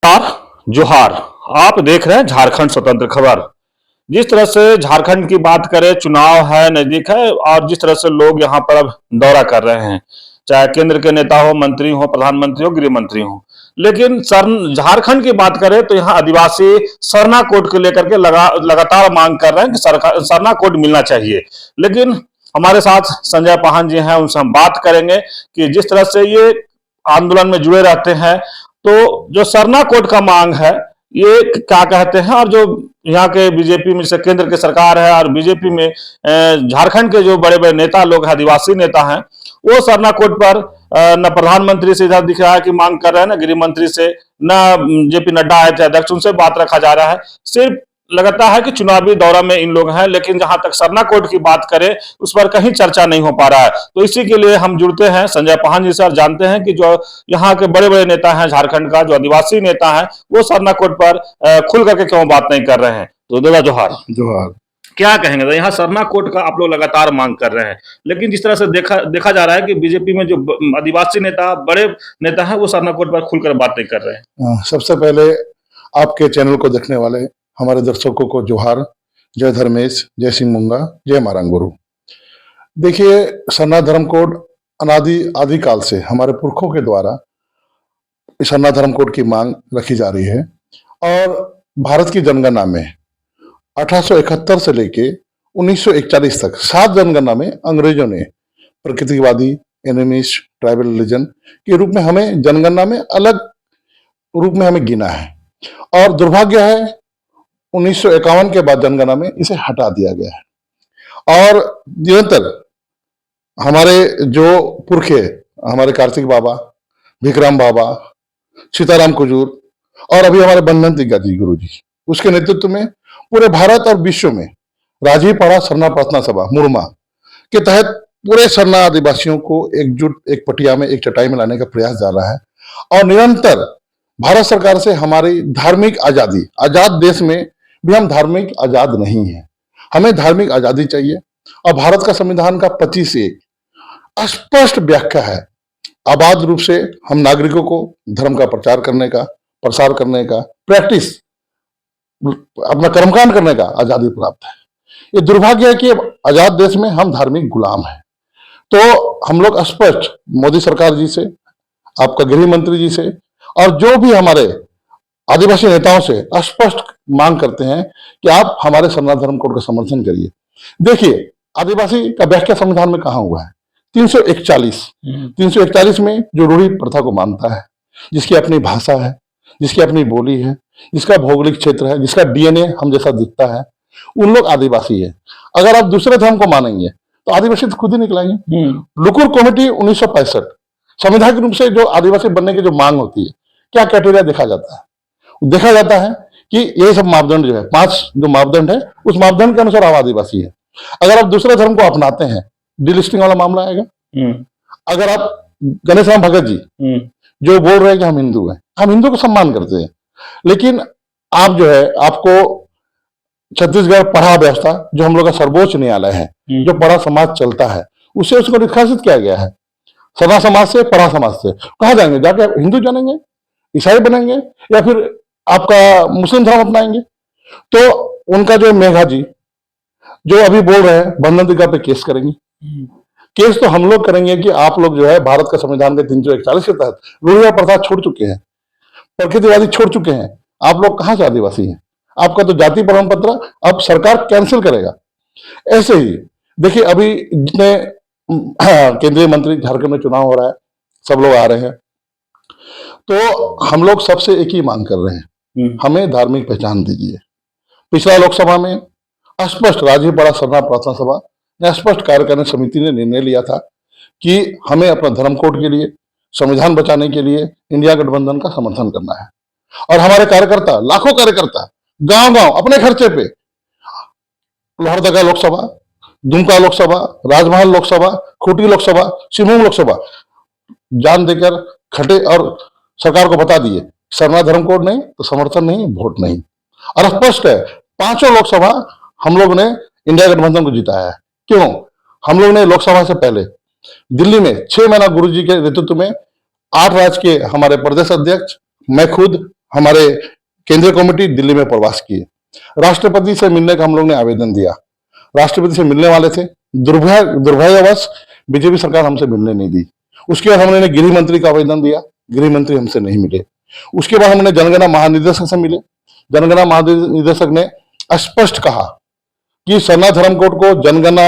नमस्कार, जोहार। आप देख रहे हैं झारखंड स्वतंत्र खबर। जिस तरह से झारखंड की बात करें, चुनाव है, नजदीक है और जिस तरह से लोग यहाँ पर अब दौरा कर रहे हैं, चाहे केंद्र के नेता हो, मंत्री हो, प्रधानमंत्री हो, गृह मंत्री हो, लेकिन झारखंड की बात करें तो यहाँ आदिवासी सरना कोड को लेकर के लगातार मांग कर रहे हैं कि सरकार सरना कोड मिलना चाहिए। लेकिन हमारे साथ संजय पाहन जी हैं, उनसे हम बात करेंगे कि जिस तरह से ये आंदोलन में जुड़े रहते हैं, तो जो सरना कोड का मांग है, ये क्या कहते हैं, और जो यहाँ के बीजेपी में जैसे केंद्र की सरकार है और बीजेपी में झारखंड के जो बड़े बड़े नेता लोग हैं, आदिवासी नेता हैं, वो सरना कोड पर न प्रधानमंत्री से इधर दिख रहा है कि मांग कर रहे हैं, न गृह मंत्री से, न जेपी नड्डा है थे अध्यक्ष, उनसे बात रखा जा रहा है। सिर्फ लगता है कि चुनावी दौरा में इन लोग हैं, लेकिन जहां तक सरना कोड की बात करें उस पर कहीं चर्चा नहीं हो पा रहा है। तो इसी के लिए हम जुड़ते हैं संजय पाहन जी से और जानते हैं कि जो यहाँ के बड़े बड़े नेता हैं झारखंड का, जो आदिवासी नेता है, वो सरना कोड पर खुल करके क्यों बात नहीं कर रहे हैं। तो दादा जोहार। जोहार। क्या कहेंगे, तो यहाँ सरना कोड का आप लोग लगातार मांग कर रहे हैं, लेकिन जिस तरह से देखा जा रहा है कि बीजेपी में जो आदिवासी नेता, बड़े नेता हैं, वो सरना कोड पर खुलकर बात नहीं कर रहे हैं। सबसे पहले आपके चैनल को देखने वाले हमारे दर्शकों को जोहार, जय धर्मेश, जय सिंह मुंगा, जय मारंग गुरु। देखिए, सरना धर्म कोड आदिकाल से हमारे पुरखों के द्वारा इस सरना धर्म कोड की मांग रखी जा रही है और भारत की जनगणना में 1871 से लेके 1941 तक 7 जनगणना में अंग्रेजों ने प्रकृतिवादी, एनिमिस्ट, ट्राइबल रिलीजन के रूप में हमें जनगणना में अलग रूप में हमें गिना है और दुर्भाग्य है 1951 के बाद जनगणना में इसे हटा दिया गया है। और निरंतर हमारे जो पुरखे, हमारे कार्तिक बाबा, भिकराम बाबा, सीताराम कुजूर और अभी हमारे बंधन तिग्गा जी गुरु जी, उसके नेतृत्व में पूरे भारत और विश्व में राजीपाड़ा सरना प्रार्थना सभा मुरमा के तहत पूरे सरना आदिवासियों को एकजुट, एक पटिया में, एक चटाई में लाने का प्रयास जा रहा है। और निरंतर भारत सरकार से हमारी धार्मिक आजादी, आजाद देश में भी हम धार्मिक आजाद नहीं है, हमें धार्मिक आजादी चाहिए। और भारत का संविधान का 25(1) स्पष्ट व्याख्या है, आबाद रूप से हम नागरिकों को धर्म का प्रचार करने का, प्रसार करने का, प्रैक्टिस अपना कर्मकांड करने का आजादी प्राप्त है। ये दुर्भाग्य है कि आजाद देश में हम धार्मिक गुलाम हैं। तो हम लोग स्पष्ट मोदी सरकार जी से, आपका गृह मंत्री जी से और जो भी हमारे आदिवासी नेताओं से स्पष्ट मांग करते हैं कि आप हमारे सरना धर्म कोड का समर्थन करिए। देखिए, आदिवासी का व्याख्या संविधान में कहाँ हुआ है? 341 में जो रूढ़ी प्रथा को मानता है, जिसकी अपनी भाषा है, जिसकी अपनी बोली है, जिसका भौगोलिक क्षेत्र है, जिसका डीएनए हम जैसा दिखता है, उन लोग आदिवासी है। अगर आप दूसरे धर्म को मानेंगे तो आदिवासी तो खुद ही निकलेंगे। लुकुर कमेटी 1965 संवैधानिक रूप से जो आदिवासी बनने की जो मांग होती है, क्या क्राइटेरिया देखा जाता है? देखा जाता है कि ये सब मापदंड जो है, 5 जो मापदंड है, उस मापदंड के अनुसार आप आदिवासी है। अगर आप दूसरे धर्म को अपनाते हैं, डिलिस्टिंग वाला मामला आएगा। अगर आप गणेश राम भगत जी जो बोल रहे हैं कि हम हिंदू हैं, हम हिंदू को सम्मान करते हैं, लेकिन आप जो है, आपको छत्तीसगढ़ पढ़ा व्यवस्था जो हम लोग का सर्वोच्च न्यायालय है, जो पढ़ा समाज चलता है, उससे उसको निष्कासित किया गया है। सरना समाज से, पढ़ा समाज से कहाँ जाएंगे? जाके हिंदू जानेंगे, ईसाई बनेंगे या फिर आपका मुस्लिम धर्म अपनाएंगे? तो उनका जो मेघा जी जो अभी बोल रहे हैं बंधन तिग्गा पे केस करेंगे। केस तो हम लोग करेंगे कि आप लोग जो है भारत का संविधान के 341 के तहत रूढ़िया प्रथा छोड़ चुके हैं, प्रकृतिवादी छोड़ चुके हैं, आप लोग कहाँ से आदिवासी हैं? आपका तो जाति प्रमाण पत्र अब सरकार कैंसिल करेगा। ऐसे ही देखिए, अभी जितने केंद्रीय मंत्री, झारखंड में चुनाव हो रहा है, सब लोग आ रहे हैं, तो हम लोग सबसे एक ही मांग कर रहे हैं, हमें धार्मिक पहचान दीजिए। पिछला लोकसभा में स्पष्ट राजीपाड़ा सरना प्रार्थना सभा ने स्पष्ट कार्यकारिणी समिति ने निर्णय लिया था कि हमें अपना धर्म कोड के लिए, संविधान बचाने के लिए इंडिया गठबंधन का समर्थन करना है। और हमारे कार्यकर्ता, लाखों कार्यकर्ता गांव-गांव अपने खर्चे पे लोहरदगा लोकसभा, दुमका लोकसभा, राजमहल लोकसभा, खूंटी लोकसभा, सिंहभूम लोकसभा जान देकर खटे और सरकार को बता दिए, सरना धर्म कोड नहीं तो समर्थन नहीं, वोट नहीं। और स्पष्ट है, 5 लोकसभा हम लोग ने इंडिया गठबंधन को जिताया है। क्यों? हम लोग ने लोकसभा से पहले दिल्ली में 6 महीना गुरु जी के नेतृत्व में 8 राज्य के हमारे प्रदेश अध्यक्ष, मैं खुद, हमारे केंद्रीय कमेटी दिल्ली में प्रवास किए। राष्ट्रपति से मिलने का हम लोग ने आवेदन दिया। राष्ट्रपति से मिलने वाले थे, दुर्भाग्यवश बीजेपी सरकार हमसे मिलने नहीं दी। उसके बाद हमने गृह मंत्री का आवेदन दिया, गृह मंत्री हमसे नहीं मिले। उसके बाद हमने जनगणना महानिदेशक से मिले। जनगणना महानिदेशक ने स्पष्ट कहा कि सरना धर्म कोड को जनगणना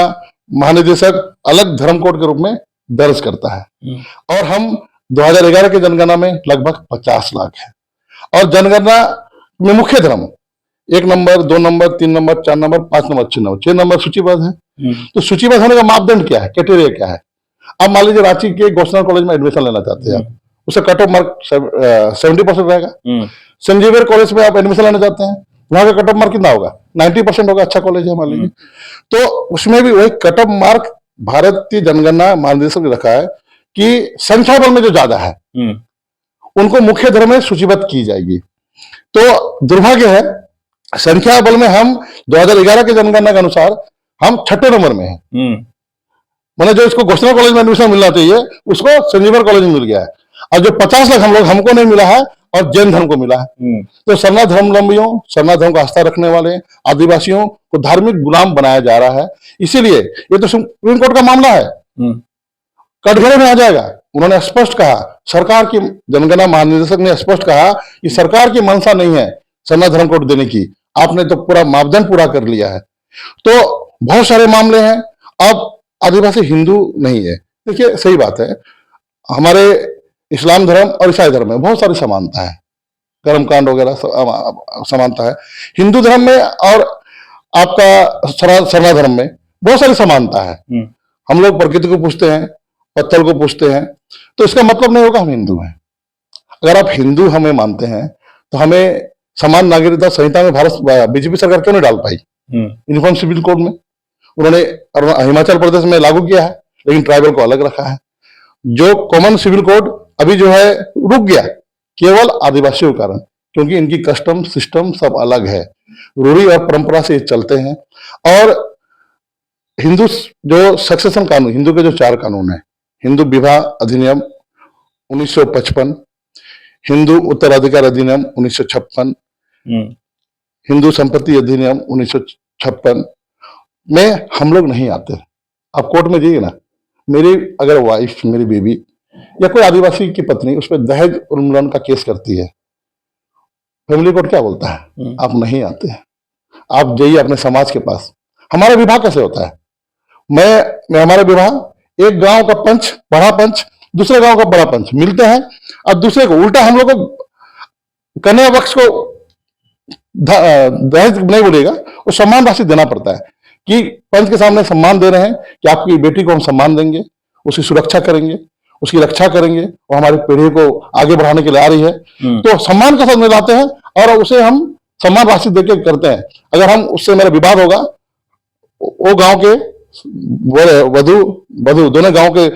महानिदेशक अलग धर्म कोड के रूप में दर्ज करता है और हम 2011 के जनगणना में लगभग 50 लाख है। और जनगणना में मुख्य धर्म 1 number, 2 number, 3 number, 4 number, 5 number, 6 number सूचीबद्ध है। तो सूचीबद्ध होने का मापदंड क्या है, क्राइटेरिया क्या है? अब मान लीजिए रांची के घोषणा कॉलेज में एडमिशन लेना चाहते हैं आप, उसका कट ऑफ मार्क 70% रहेगा। संजीवियर कॉलेज में आप एडमिशन लेना चाहते हैं, वहां का कट ऑफ मार्क कितना होगा? 90% होगा। अच्छा कॉलेज है मान लीजिए, तो उसमें भी वही कट ऑफ मार्क भारतीय जनगणना महानिदेशक ने रखा है कि संख्या बल में जो ज्यादा है उनको मुख्य धर्म में सूचीबद्ध की जाएगी। तो दुर्भाग्य है, संख्या बल में हम 2011 के जनगणना के अनुसार हम 6ठे नंबर में हैं। मैंने जो इसको घोषणा कॉलेज में एडमिशन मिलना चाहिए उसको संजीवन कॉलेज में मिल गया है, और जो 50 लाख हमको नहीं मिला है और जैन धर्म को मिला है। तो सरना धर्मावलंबियों, सरना धर्म को आस्था रखने वाले आदिवासियों को धार्मिक गुलाम बनाया जा रहा है। इसीलिए ये तो सुप्रीम कोर्ट का मामला है, कटघरे में आ जाएगा। उन्होंने स्पष्ट कहा, सरकार की जनगणना महानिदेशक ने स्पष्ट कहा कि सरकार की मंशा नहीं है सरना धर्म कोड देने की, आपने तो पूरा मापदंड पूरा कर लिया है। तो बहुत सारे मामले हैं। अब आदिवासी हिंदू नहीं है, देखिए सही बात है, हमारे इस्लाम धर्म और ईसाई धर्म में बहुत सारी समानता है, कर्मकांड वगैरह समानता है। हिंदू धर्म में और आपका सरना धर्म में बहुत सारी समानता है। हम लोग प्रकृति को पूछते हैं, पत्थर को पूछते हैं, तो इसका मतलब नहीं होगा हम हिंदू हैं। अगर आप हिंदू हमें मानते हैं तो हमें समान नागरिकता संहिता में भारत बीजेपी सरकार क्यों नहीं डाल पाई? यूनिफॉर्म सिविल कोड में उन्होंने हिमाचल प्रदेश में लागू किया है, लेकिन ट्राइबल को अलग रखा है। जो कॉमन सिविल कोड अभी जो है रुक गया केवल आदिवासियों के कारण, क्योंकि इनकी कस्टम सिस्टम सब अलग है, रूढ़ी और परंपरा से चलते हैं। और हिंदू जो सक्सेशन कानून, हिंदू के जो 4 कानून है, हिंदू विवाह अधिनियम 1955, हिंदू उत्तराधिकार अधिनियम 1956, हिंदू संपत्ति अधिनियम 1956 में हम लोग नहीं आते। आप कोर्ट में जाइए ना, मेरी अगर वाइफ, मेरी बेबी या कोई आदिवासी की पत्नी उस पर दहेज उन्मूलन का केस करती है, फैमिली कोर्ट क्या बोलता है? आप नहीं आते। आप जाइए अपने समाज के पास। हमारा विवाह कैसे होता है? मैं हमारा विवाह एक गांव का पंच, बड़ा पंच, दूसरे गांव का बड़ा पंच मिलते हैं और दूसरे को उल्टा हम लोग को कन्या पक्ष को दहेज नहीं बोलेगा, वो सम्मान राशि देना पड़ता है कि पंच के सामने सम्मान दे रहे हैं कि आपकी बेटी को हम सम्मान देंगे, उसकी सुरक्षा करेंगे, उसकी रक्षा करेंगे, वो हमारी पीढ़ी को आगे बढ़ाने के लिए आ रही है। तो सम्मान के साथ मिलाते हैं और उसे हम सम्मान राशि देके करते हैं। अगर हम उससे मेरा विवाद होगा, वो गांव के वधु दोनों गांव के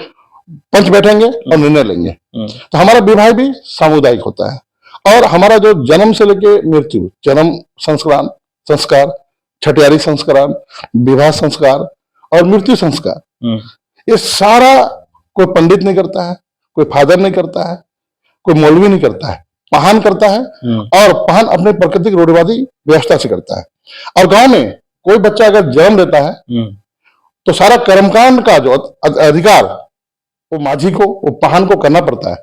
पंच बैठेंगे और निर्णय लेंगे। तो हमारा विवाह भी सामुदायिक होता है। और हमारा जो जन्म से लेके मृत्यु, जन्म संस्कार, छठियारी संस्कार, विवाह संस्कार और मृत्यु संस्कार, ये सारा कोई पंडित नहीं करता है, कोई फादर नहीं करता है, कोई मौलवी नहीं करता है, पहान करता है। और पहान अपने प्राकृतिक रूढ़िवादी व्यवस्था से करता है। और गांव में कोई बच्चा अगर जन्म देता है तो सारा कर्मकांड का जो अधिकार वो माझी को, वो पहान को करना पड़ता है।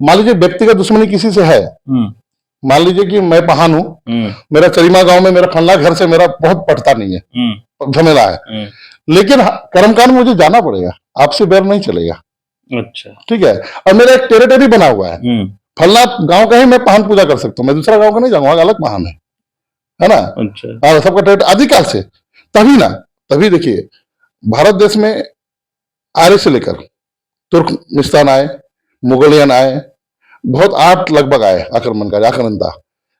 मान लीजिए व्यक्तिगत दुश्मनी किसी से है, मान लीजिए कि मैं पहान हूं, मेरा चरीमा गांव में मेरा फल्ला घर से मेरा बहुत पटता नहीं है, झमेला है, लेकिन कर्मकांड मुझे जाना पड़ेगा, आपसे बैर नहीं चलेगा। अच्छा, ठीक है। और मेरा एक टेरिटरी बना हुआ है, फल्ला गांव का ही मैं पहान पूजा कर सकता हूँ, मैं दूसरा गांव का नहीं जाऊंगा, अलग पहान है ना। अच्छा, सबका टेरिटरी आदिकाल से, तभी देखिए भारत देश में आर्य से लेकर तुर्कमिस्तान आए, मुगलियन आए, बहुत 8 लगभग आए आक्रमणता,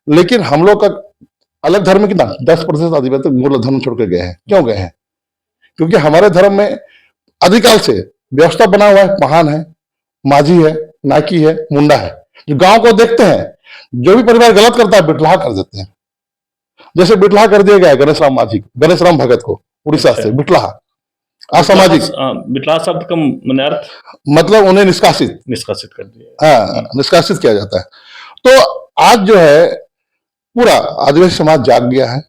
लेकिन हम लोग का अलग धर्म कितना 10% आदिवासी मूल धर्म छोड़ के गए हैं। क्यों गए हैं? क्योंकि हमारे धर्म में आदिकाल से व्यवस्था बना हुआ है, पहान है, माझी है, नाकी है, मुंडा है, जो गांव को देखते हैं। जो भी परिवार गलत करता है बिटलाहा कर देते हैं। जैसे बिटलाहा कर दिया गया है गणेश राम माझी, गणेश राम भगत को उड़ीसा से, बिटलाहा असामाजिक। बिटलाहा शब्द का माने अर्थ मतलब उन्हें निष्कासित कर दिया। हाँ, निष्कासित किया जाता है। तो आज जो है पूरा आदिवासी समाज जाग गया है,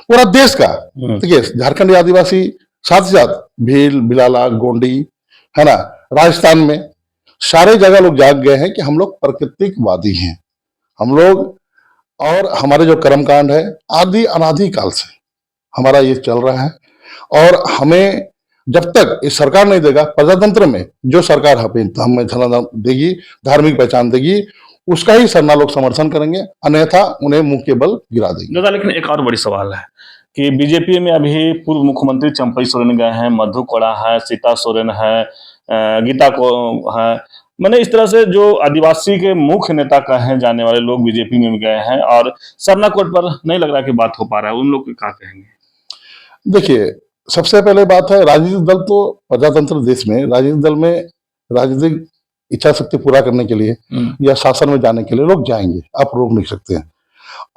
पूरा देश का। देखिए झारखंडी आदिवासी साथ ही साथ भील, बिलाला, गोंडी, है ना, राजस्थान में सारे जगह लोग जाग गए हैं कि हम लोग प्राकृतिकवादी हैं। हम लोग और हमारे जो कर्मकांड है आदि अनादि काल से हमारा ये चल रहा है, और हमें जब तक ये सरकार नहीं देगा, प्रजातंत्र में जो सरकार हमें धन देगी, धार्मिक पहचान देगी, उसका ही सरना लोग समर्थन करेंगे, अन्यथा उन्हें मुंह के बल गिरा देंगे। दादा, लेकिन एक और बड़ी सवाल है कि बीजेपी में अभी पूर्व मुख्यमंत्री चंपई सोरेन गए हैं, मधु कोड़ा है, सीता सोरेन है, गीता को है, मैंने इस तरह से जो आदिवासी के मुख्य नेता कहे जाने वाले लोग बीजेपी में भी गए हैं, और सरना कोड पर नहीं लग रहा कि बात हो पा रहा है। उन लोग को क्या कहेंगे? देखिए सबसे पहले बात है, राजनीतिक दल तो प्रजातंत्र देश में राजनीतिक दल में राजनीतिक इच्छा शक्ति पूरा करने के लिए या शासन में जाने के लिए लोग जाएंगे, आप रोक नहीं सकते हैं।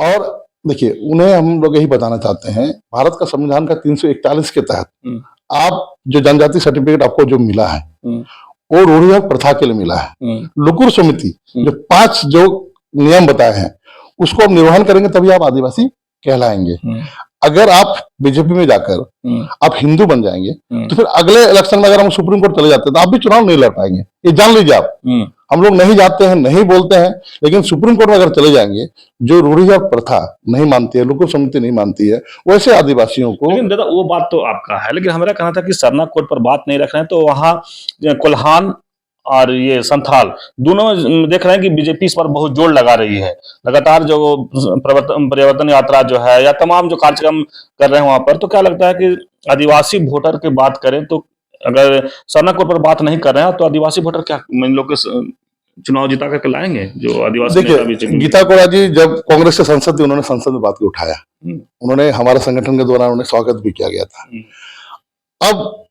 और देखिए उन्हें हम लोग यही बताना चाहते हैं, भारत का संविधान का 341 के तहत आप जो जनजाति सर्टिफिकेट आपको जो मिला है वो रूढ़ी और प्रथा के लिए मिला है। लुकुर समिति जो 5 जो नियम बताए हैं उसको आप निर्वहन करेंगे तभी आप आदिवासी कहलाएंगे। अगर आप बीजेपी में जाकर आप हिंदू बन जाएंगे तो फिर अगले इलेक्शन में अगर हम सुप्रीम कोर्ट चले जाते हैं तो आप भी चुनाव नहीं लड़ पाएंगे, ये जान लीजिए आप। हम लोग नहीं जाते हैं, नहीं बोलते हैं, लेकिन सुप्रीम कोर्ट में अगर चले जाएंगे, जो रूढ़ी और प्रथा नहीं मानती है, लोक समिति नहीं मानती है, वैसे आदिवासियों को। लेकिन दादा वो बात तो आपका है, लेकिन हमारा कहना था कि सरना कोड पर बात नहीं रख रहे हैं, तो वहाँ कोल्हान और ये संथाल दोनों देख रहे हैं कि बीजेपी इस पर बहुत जोर लगा रही है। लगातार जो परिवर्तन यात्रा जो है या तमाम जो कार्यक्रम कर रहे हैं वहां पर, तो क्या लगता है कि आदिवासी वोटर की बात करें तो अगर सरना कोड पर बात नहीं कर रहे हैं तो आदिवासी वोटर क्या इन लोग के चुनाव जिता करके लाएंगे जो आदिवासी नेता देखिए बीजेपी? गीता कोड़ा जी जब कांग्रेस के सांसद थे, उन्होंने संसद में बात को उठाया, उन्होंने हमारे संगठन के द्वारा उन्हें स्वागत भी किया गया था। अब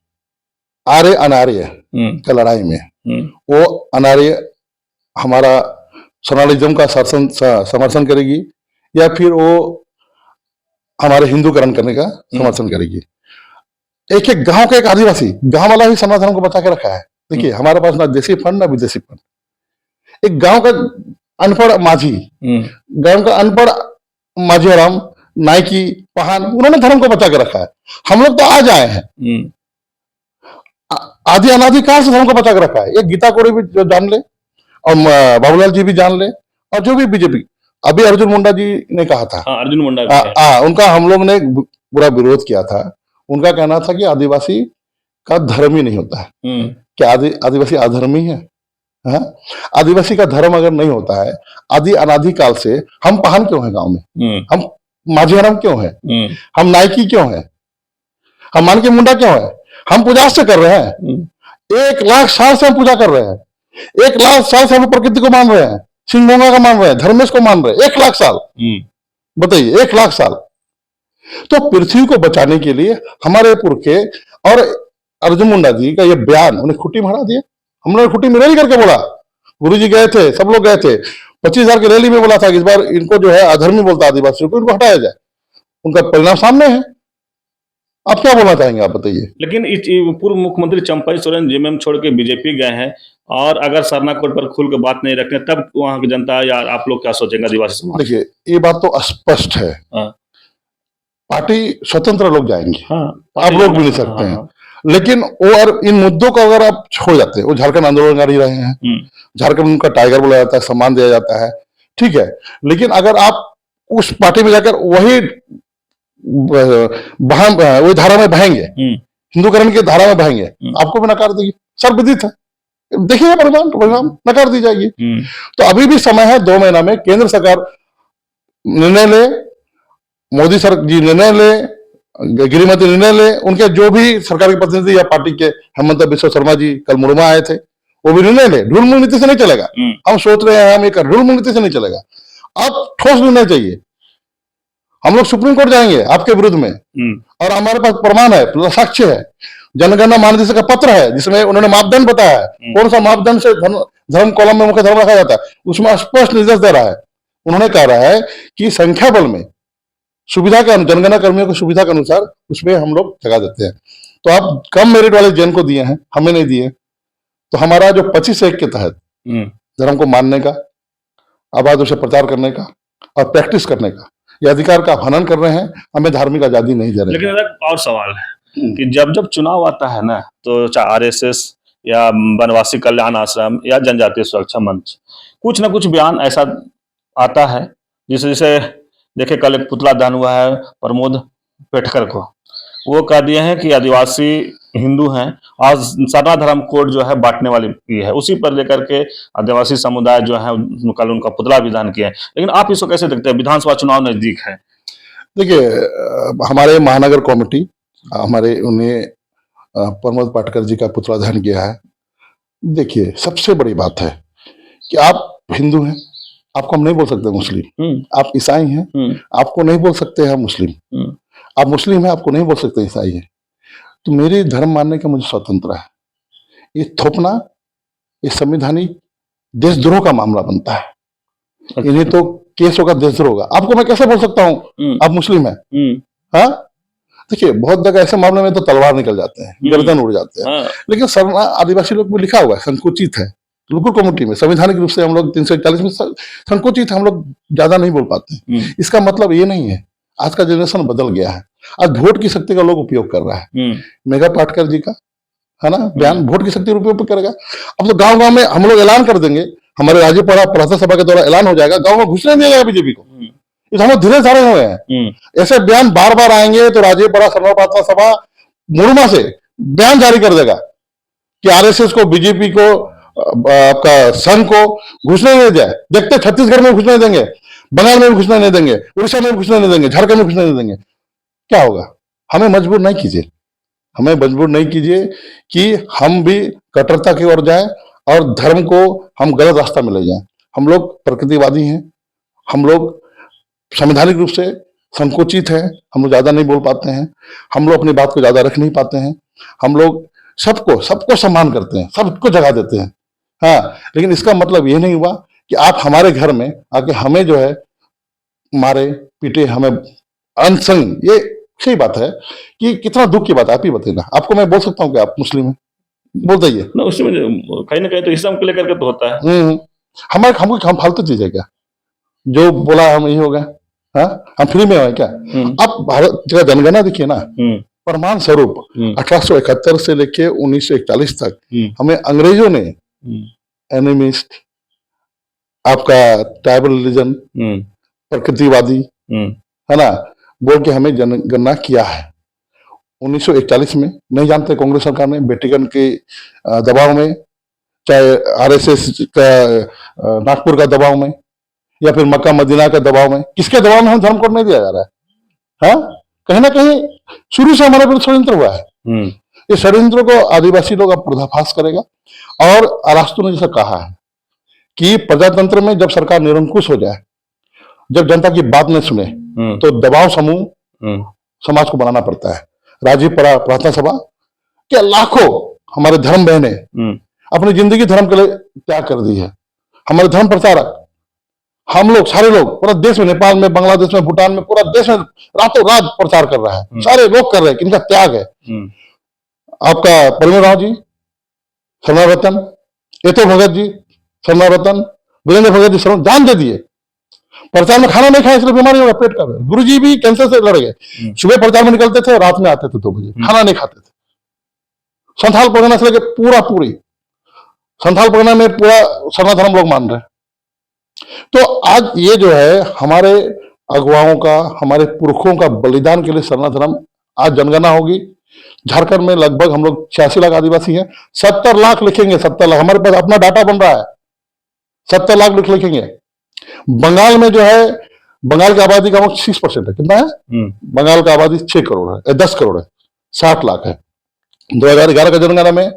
आर्य अनार्य का लड़ाई में वो अनार्य हमारा सोशलिज्म का समर्थन करेगी या फिर वो हमारे हिंदूकरण करने का समर्थन करेगी। एक एक गांव का एक आदिवासी गांव वाला ही समाधान को बचा के रखा है। देखिए हमारे पास ना देशी फंड ना विदेशी फंड, एक गांव का अनपढ़ माझी, गांव का अनपढ़ माझी राम, नायकी, पहान, उन्होंने धर्म को बचा के रखा है। हम लोग तो आज आए हैं, आदि अनादि काल से धर्म को बचा के रखा है। ये गीता कोड़ी भी जो जान ले और बाबूलाल जी भी जान ले, और जो भी बीजेपी, अभी अर्जुन मुंडा जी ने कहा था, अर्जुन मुंडा उनका हम लोग ने पूरा विरोध किया था। उनका कहना था कि आदिवासी का धर्म ही नहीं होता है। क्या आदिवासी अधर्मी है? आदिवासी का धर्म अगर नहीं होता है, आदि अनादि काल से हम पहान क्यों है गांव में? हम माझीहरम क्यों है? हम नायकी क्यों है? हम मान के मुंडा क्यों है? हम पूजा से कर रहे हैं, 1 लाख साल से हम पूजा कर रहे हैं, 1 लाख साल से हम प्रकृति को मान रहे हैं, सिंह का मान रहे हैं, धर्मेश को मान रहे हैं, 1 लाख साल। बताइए 1 लाख साल। तो पृथ्वी को बचाने के लिए हमारे पुरखे और अर्जुन मुंडा जी का ये बयान उन्हें खुट्टी मारा दिया। हम लोग खुट्टी में रैली करके बोला, गुरु जी गए थे, सब लोग गए थे, 25,000 की रैली में बोला था कि इस बार इनको जो है अधर्मी बोलता आदिवासियों को, इनको हटाया जाए। उनका परिणाम सामने है। आप क्या बोलना चाहेंगे, आप बताइए। लेकिन पूर्व मुख्यमंत्री चंपई सोरेन जेएमएम छोड़ के बीजेपी गए हैं, और अगर सरना कोड पर खुल के बात नहीं रखें तब वहां की जनता या आप लोग क्या सोचेंगे आदिवासी समाज? देखिए ये बात तो स्पष्ट है, पार्टी स्वतंत्र लोग जाएंगे, आप लोग भी नहीं सकते हैं। लेकिन वो और इन मुद्दों को अगर आप छोड़ जाते हैं, वो झारखंड आंदोलनकारी रहे हैं, झारखंड उनका टाइगर बोला जाता है, सम्मान दिया जाता है, ठीक है। लेकिन अगर आप उस पार्टी में जाकर वही धारा में बहेंगे, हिंदूकरण की धारा में बहेंगे, आपको भी नकार देगी, सर्वविदित है। देखिए परिणाम नकार दी जाएगी। तो अभी भी समय है, 2 महीना में केंद्र सरकार निर्णय ले, मोदी सर जी निर्णय ले, गृहमंत्री निर्णय ले, उनके जो भी सरकार के प्रतिनिधि या पार्टी के हेमंत बिश्व शर्मा जी कल मुर्मा आए थे, वो भी निर्णय ले। ढूल मूल नीति से नहीं चलेगा। हम सोच रहे हैं हम एक ढूल मूल नीति से नहीं चलेगा, अब ठोस निर्णय चाहिए। हम लोग सुप्रीम कोर्ट जाएंगे आपके विरुद्ध में, और हमारे पास प्रमाण है, साक्ष्य है, जनगणना महानिदेशक का पत्र है जिसमें उन्होंने मापदंड बताया है, कौन सा मापदंड से धर्म कॉलम में मुख्य धर्म रखा जाता है, उसमें स्पष्ट निर्देश दे रहा है। उन्होंने कह रहा है कि संख्या बल में सुविधा के जनगणना कर्मियों की सुविधा के अनुसार उसमें हम लोग जगह देते हैं। तो आप कम मेरिट वाले जैन को दिए हैं, हमें नहीं दिए। तो हमारा जो 25 एक के तहत धर्म को मानने का आबाद उसे प्रचार करने का और प्रैक्टिस करने का, ये अधिकार का हनन कर रहे हैं। हमें धार्मिक आजादी नहीं दे रहे लेकिन हैं। एक और सवाल है कि जब जब चुनाव आता है ना, तो चाहे आरएसएस या वनवासी कल्याण आश्रम या जनजातीय सुरक्षा मंच, कुछ ना कुछ बयान ऐसा आता है, जिसे जैसे देखिए कल एक पुतला दहन हुआ है प्रमोद पेटकर को, वो कह दिए हैं कि आदिवासी हिंदू हैं और सरना धर्म कोड जो है बांटने वाली ये है, उसी पर लेकर के आदिवासी समुदाय जो है कल उनका पुतला भी दहन किया है। लेकिन आप इसको कैसे देखते हैं, विधानसभा चुनाव नजदीक है? देखिए, हमारे महानगर कमेटी हमारे उन्हें प्रमोद पाटकर जी का पुतला दहन किया है। देखिए, सबसे बड़ी बात है कि आप हिंदू हैं, आपको हम नहीं बोल सकते मुस्लिम। आप ईसाई हैं, आपको नहीं बोल सकते हैं मुस्लिम। आप मुस्लिम हैं, आपको नहीं बोल सकते ईसाई हैं। तो मेरे धर्म मानने का मुझे स्वतंत्र है। ये थोपना, ये संवैधानिक देशद्रोह का मामला बनता है। इन्हें तो केस होगा, देशद्रोह होगा। आपको मैं कैसे बोल सकता हूँ आप मुस्लिम हैं? हाँ, देखिए, बहुत जगह ऐसे मामले में तो तलवार निकल जाते हैं, गर्दन उड़ जाते हैं। लेकिन सरना आदिवासी लोग में लिखा हुआ है, संकुचित है। लोकल कम्युनिटी में संवैधानिक रूप से हम लोग 341 में संकुचित, हम लोग ज्यादा नहीं बोल पाते। इसका मतलब ये नहीं है, आज का जनरेशन बदल गया है। आज वोट की शक्ति का लोग उपयोग कर रहा है। मेघा पाटकर जी का है ना बयान, वोट की शक्ति उपयोग करेगा। अब तो गांव गांव में हम लोग ऐलान कर देंगे, हमारे राज्यपाल प्रार्थना सभा के द्वारा ऐलान हो जाएगा, गांव में घुसने नहीं देगा बीजेपी को। इस हम लोग धीरे सारे हुए हैं। ऐसे बयान बार बार आएंगे तो राज्यपाल सर्व प्रार्थना सभा मुर्मा से बयान जारी कर देगा कि आरएसएस को, बीजेपी को, आपका संघ को घुसने नहीं जाए। देखते छत्तीसगढ़ में घुसने देंगे, बंगाल में भी घुसने नहीं देंगे, उड़ीसा में भी घुसने नहीं देंगे, झारखंड में घुसने नहीं देंगे। क्या होगा? हमें मजबूर नहीं कीजिए, हमें मजबूर नहीं कीजिए कि हम भी कट्टरता की ओर जाएं और धर्म को हम गलत रास्ता में ले जाएं। हम लोग प्रकृतिवादी हैं, हम लोग संवैधानिक रूप से संकुचित है, हम लोग ज्यादा नहीं बोल पाते हैं, हम लोग अपनी बात को ज्यादा रख नहीं पाते हैं। हम लोग सबको सम्मान करते हैं, सबको जगह देते हैं। हाँ, लेकिन इसका मतलब ये नहीं हुआ कि आप हमारे घर में आके हमें जो है मारे पीटे, हमें अनसंग। ये सही बात है कि कितना दुख की बात है, आप ही बताइए ना। आपको मैं बोल सकता हूँ कि आप मुस्लिम हैं, बोल दीजिए ना, उसमें कहीं ना कहीं तो इस्लाम को लेकर के तो होता है। हमारे हम फालतू चीज है क्या? जो बोला हम यही हो गया। हाँ, हम फ्री में है क्या? आप भारत का जनगणना देखिए ना, प्रमाण स्वरूप 1871 से लेके 1941 तक हमें अंग्रेजों ने एनिमिस्ट, आपका ट्राइबल रिलीजन, प्रकृतिवादी, है ना, बोल के हमें जनगणना किया है। 1941 में नहीं जानते कांग्रेस सरकार ने बेटीगन के दबाव में, चाहे आरएसएस का नागपुर का दबाव में, या फिर मक्का मदीना का दबाव में, किसके दबाव में हम धर्म कोड नहीं दिया जा रहा है? हाँ, कहीं ना कहीं शुरू से हमारे विरुद्ध षड्यंत्र हुआ है। ये षड्यंत्र को आदिवासी लोग अब पर्दाफाश करेगा। और अरास्तु ने जैसा कहा है कि प्रजातंत्र में जब सरकार निरंकुश हो जाए, जब जनता की बात न सुने, तो दबाव समूह समाज को बनाना पड़ता है। राजीव प्रार्थना सभा के लाखों हमारे धर्म बहने अपनी जिंदगी धर्म के लिए त्याग कर दी है। हमारे धर्म प्रचारक, हम लोग सारे लोग पूरा देश में, नेपाल में, बांग्लादेश में, भूटान में, पूरा देश में रातों रात प्रचार कर रहा है। सारे लोग कर रहे हैं कि इनका त्याग है। आपका परिमल राव जी सरना रतन, एतो भगत जी सरना रतन, वीरेंद्र भगत जी सरना जान दे दिए। प्रचार में खाना नहीं खाया इसलिए बीमारी होगा, पेट का। गुरु जी भी कैंसर से लड़ गए। सुबह प्रचार में निकलते थे, रात में आते थे 2 बजे, खाना नहीं खाते थे। संथाल परगना से लेकर पूरी संथाल परगना में पूरा सरना धर्म लोग मान रहे हैं। तो आज ये जो है हमारे अगुवाओं का, हमारे पुरखों का बलिदान के लिए सरना धर्म आज जनगणना होगी। झारखंड में लगभग हम लोग 86 लाख आदिवासी हैं। 70 लाख लिखेंगे, 70 लाख हमारे पास अपना डाटा बन रहा है। 70 लाख लिखेंगे। बंगाल में जो है, बंगाल की आबादी का 6% है। कितना है? बंगाल का आबादी 6 करोड़ है, 10 करोड़ है, 60 लाख है। 2011 का जनगणना में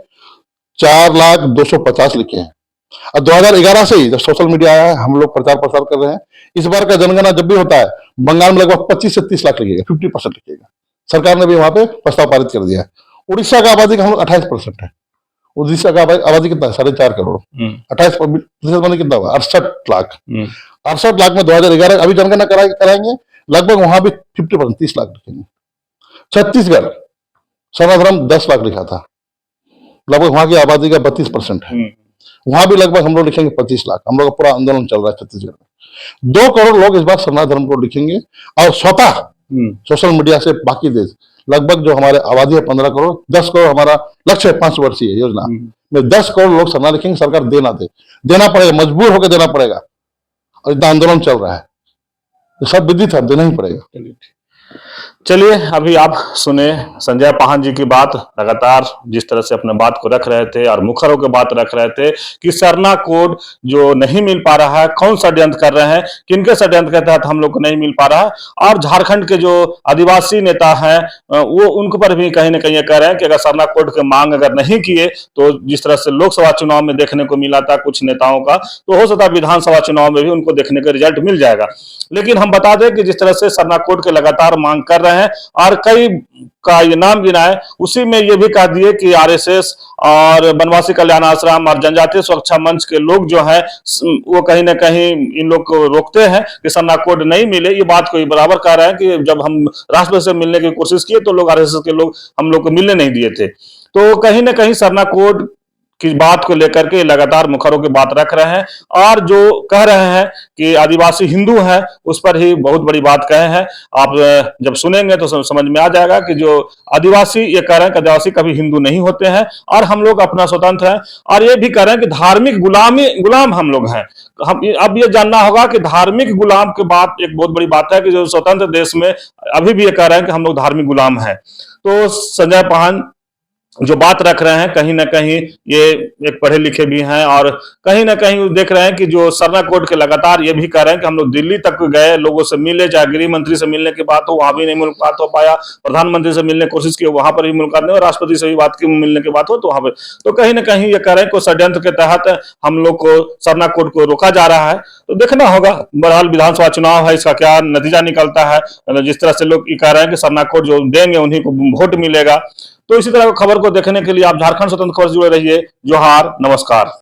4,250,000 लिखे हैं। और 2011 से ही जब सोशल मीडिया आया है, हम लोग प्रचार प्रसार कर रहे हैं। इस बार का जनगणना जब भी होता है, बंगाल में लगभग 25 से 30 लाख लिखेगा, 50% लिखेगा। सरकार ने भी वहां पे प्रस्ताव पारित कर दिया है। उड़ीसा का आबादी का हम लोग 28% है। उड़ीसा का आबादी कितना है? 4.5 करोड़। 28% माने कितना हुआ? 68 लाख। 68 लाख में 2011 अभी जनगणना कराएंगे, लगभग वहां भी 50%, 30 लाख लिखेंगे। छत्तीसगढ़ सरना धर्म 10 लाख लिखा था, लगभग वहां की आबादी का 32% है। वहां भी लगभग हम लोग लिखेंगे 25 लाख। हम लोग का पूरा आंदोलन चल रहा है छत्तीसगढ़ में। 2 करोड़ लोग इस बार सनातन धर्म को लिखेंगे और स्वतः सोशल मीडिया से बाकी देश लगभग जो हमारे आबादी है 15 करोड़, 10 करोड़ हमारा लक्ष्य है 5 वर्षीय योजना में 10 करोड़ लोग सरना लिखेंगे। सरकार देना दे, देना पड़ेगा, मजबूर होकर देना पड़ेगा। और इतना आंदोलन चल रहा है, ये सब विदित है, देना ही पड़ेगा। चलिए अभी आप सुने संजय पाहन जी की बात। लगातार जिस तरह से अपने बात को रख रहे थे और मुखर होकर बात रख रहे थे कि सरना कोड जो नहीं मिल पा रहा है, कौन षड्यंत्र कर रहे हैं, किनके षड्यंत्र के तहत हम लोग को नहीं मिल पा रहा है। और झारखंड के जो आदिवासी नेता हैं वो उनके पर भी कहीं ना कहीं ये कह रहे हैं कि अगर सरना कोड की मांग अगर नहीं किए तो जिस तरह से लोकसभा चुनाव में देखने को मिला था कुछ नेताओं का, तो हो सकता है विधानसभा चुनाव में भी उनको देखने का रिजल्ट मिल जाएगा। लेकिन हम बता दें कि जिस तरह से सरना कोड के लगातार मांग कर रहे हैं और कई का ये नाम गिनाए, उसी में ये भी कह दिए कि आरएसएस और वनवासी कल्याण आश्रम और जनजातीय सुरक्षा मंच के लोग जो है वो कहीं ना कहीं इन लोग को रोकते हैं कि सरना कोड नहीं मिले। ये बात को बराबर कह रहे हैं कि जब हम राष्ट्रपति से मिलने की कोशिश किए तो लोग आरएसएस के लोग हम लोग को मिलने नहीं दिए थे। तो कहीं ना कहीं सरना कोड की बात को लेकर के लगातार मुखरों की बात रख रहे हैं और जो कह रहे हैं कि आदिवासी हिंदू हैं उस पर ही बहुत बड़ी बात कहे हैं। आप जब सुनेंगे तो समझ में आ जाएगा कि जो आदिवासी ये कह रहे हैं कि आदिवासी कभी हिंदू नहीं होते हैं और हम लोग अपना स्वतंत्र हैं। और ये भी कह रहे हैं कि धार्मिक गुलाम हम लोग हैं। हम अब ये जानना होगा कि धार्मिक गुलाम के बाद एक बहुत बड़ी बात है कि जो स्वतंत्र देश में अभी भी ये कह रहे हैं कि हम लोग धार्मिक गुलाम हैं। तो संजय पाहन जो बात रख रहे हैं कहीं ना कहीं ये एक पढ़े लिखे भी हैं और कहीं ना कहीं देख रहे हैं कि जो सरना कोड के लगातार ये भी कह रहे हैं कि हम लोग दिल्ली तक गए, लोगों से मिले, चाहे गृह मंत्री से मिलने की बात हो वहां भी नहीं मुलाकात हो पाया, प्रधानमंत्री से मिलने की कोशिश की वहां पर भी मुलाकात नहीं, और राष्ट्रपति से भी बात की मिलने की बात हो तो वहां पर तो कहीं ना कहीं ये कह रहे हैं कि षड्यंत्र के तहत हम लोग को सरना कोड को रोका जा रहा है। तो देखना होगा, बहरहाल विधानसभा चुनाव है, इसका क्या नतीजा निकलता है। जिस तरह से लोग कह रहे हैं कि सरना कोड जो देंगे उन्हीं को वोट मिलेगा। तो इसी तरह खबर को देखने के लिए आप झारखंड स्वतंत्र खबर से जुड़े रहिए। जोहार, नमस्कार।